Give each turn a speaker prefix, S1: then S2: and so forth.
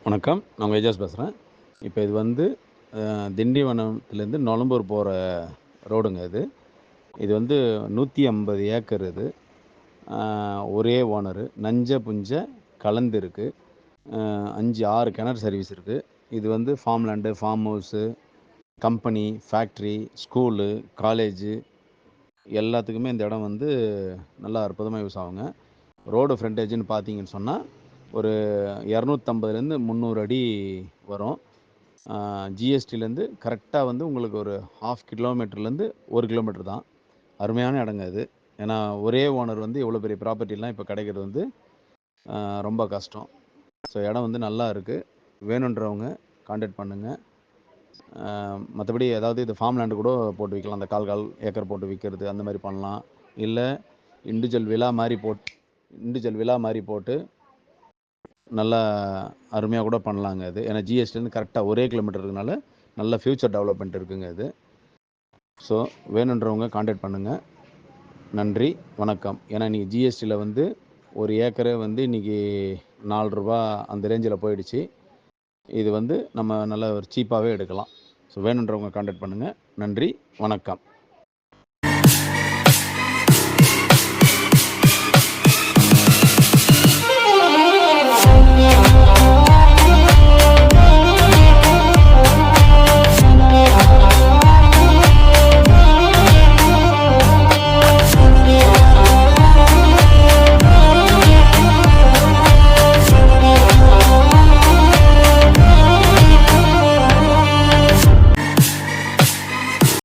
S1: வணக்கம். நான் உங்க ஏஜாஸ் பேசுறேன். இப்ப இது வந்து திண்டிவனத்துலேருந்து நொளம்பூர் போற ரோடுங்க இது. இது வந்து 150 ஏக்கர் இது. அ ஒரே ஓனரு. நஞ்ச, புஞ்ச கலந்து இருக்கு. 5, 6 கிணறு சர்வீஸ் இருக்கு. இது வந்து form land, form house, company, factory, school, college எல்லாத்துக்குமே இந்த இடம் வந்து நல்லா அற்புதமா யூஸ் ஆகுங்க. ரோடு ஃப்ரண்டேஜ்ன்னு பார்த்தீங்கன்னு சொன்னா, ஒரு 250லேருந்து 300 அடி வரும். ஜிஎஸ்டிலேருந்து கரெக்ட்டா வந்து உங்களுக்கு ஒரு 1/2 கிலோமீட்டர்லேருந்து 1 கிலோமீட்டர் தான். அருமையான இடங்க இது. ஏன்னா, ஒரே ஓனர் வந்து இவ்வளோ பெரிய ப்ராப்பர்ட்டிலாம் இப்ப கிடைக்கிறது வந்து ரொம்ப கஷ்டம். ஸோ இடம் வந்து நல்லா இருக்கு. வேணுன்றவங்க கான்டாக்ட் பண்ணுங்க. மத்தபடி ஏதாவது இது ஃபார்ம் லேண்ட் கூட போட்டு விக்கலாம். அந்த 1/4 ஏக்கர் போட்டு விக்கிறது அந்த மாரி பண்ணலாம். இல்ல இண்டிவிஜுவல் வில்லா மாரி போட்டு நல்லா அருமையா கூட பண்ணலாங்க இது. ஏன்னா ஜிஎஸ்டிலேருந்து கரெக்ட்டா ஒரே கிலோமீட்டர் இருக்கனால, நல்ல ஃபியூச்சர் டெவலப்மெண்ட் இருக்குங்க இது. ஸோ வேணுன்றவங்க கான்டாக்ட் பண்ணுங்க. நன்றி, வணக்கம். ஏன்னா இன்னைக்கு ஜிஎஸ்டில வந்து 1 ஏக்கரே வந்து இன்னைக்கு ரூ. 4 அந்த ரேஞ்சில போயிடுச்சு. இது வந்து நம்ம நல்ல ஒரு சீப்பாவே எடுக்கலாம். ஸோ வேணுன்றவங்க கான்டாக்ட் பண்ணுங்க. நன்றி, வணக்கம்.